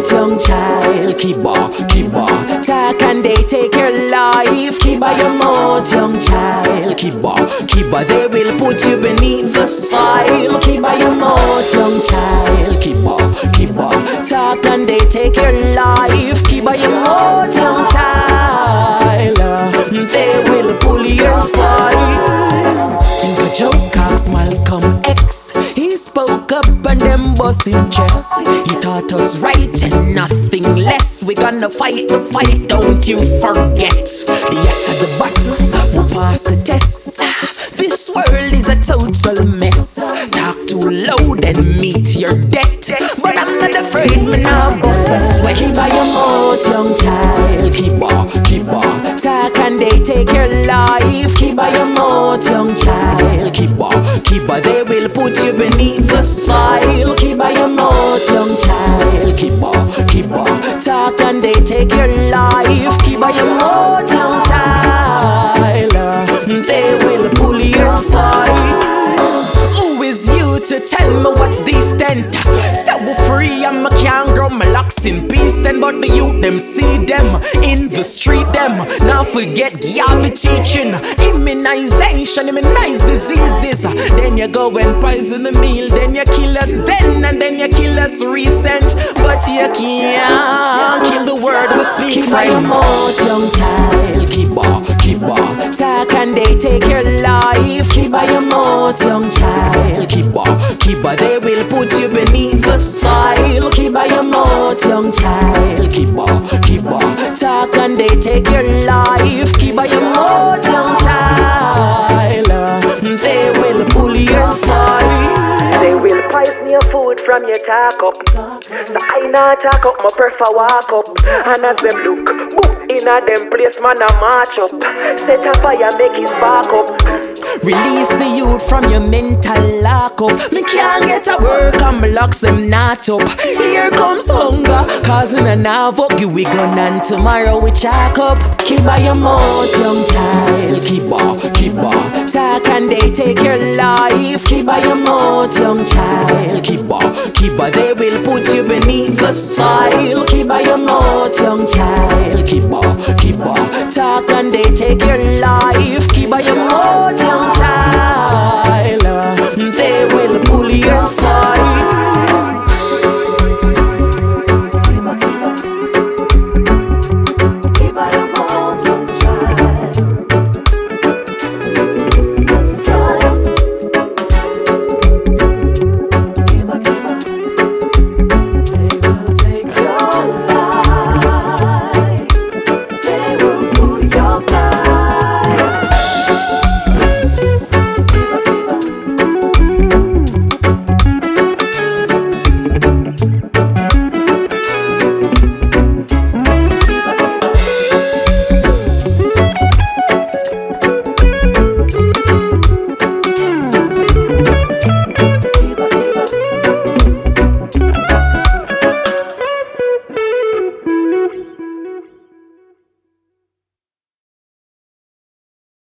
mouth, young child. Keep on, talk and they take your life. Keep your mouth, young child. Keep on, they will put you beneath the soil. Keep your mouth, young child. Keep on, talk and they take your life. Keep your mouth, young child. They will pull your file. Think of Joe Cox, Malcolm X. He spoke up and them busting chest. He taught us right and nothing less. We gonna fight the fight, don't you forget. The acts of the battle, we pass the test. This world is a total mess. Talk too loud and meet your death. But I'm not afraid, me now bust a sweat. Keep your mouth, young child. Keep on, talk and they take your life. Keep your mouth, young child. Keep on, they will put you beneath the soil. Keep your mouth, young child. Keep on, talk and they take your life. Keep your mouth, young child. They will pull your file. Who is you to tell me what's distant? So free and I can't grow my locks in peace then. But the youth them see them in the street them. Now forget Yavi teaching. Immunization, immunize diseases. Then you go and poison the meal. Then you kill us then and then you kill us recent. But you can't kill the word we speak. Keep your mouth, young child. Keep on, talk and they take your life. Keep your mouth, young child. Keep on, they will put you beneath the soil. Keep your mouth, young child. Keep on, talk and they take your life. Keep your mouth, young child. They will pull your file. They will poison your food from your talk up. So I not talk up, my prefer walk up. And as them look, boom, in a them place, man a march up. Set a fire, make it spark up. Release the youth from your mental lockup. Me can't get to work and me locks them not up. Here comes hunger, causing an havoc. You we gun and tomorrow we chalk up. Keep your mouth, young child. Keep on, talk and they take your life. Keep your mouth, young child. Keep on, they will put you beneath the soil. Keep your mouth, young child. Keep on, talk and they take your life.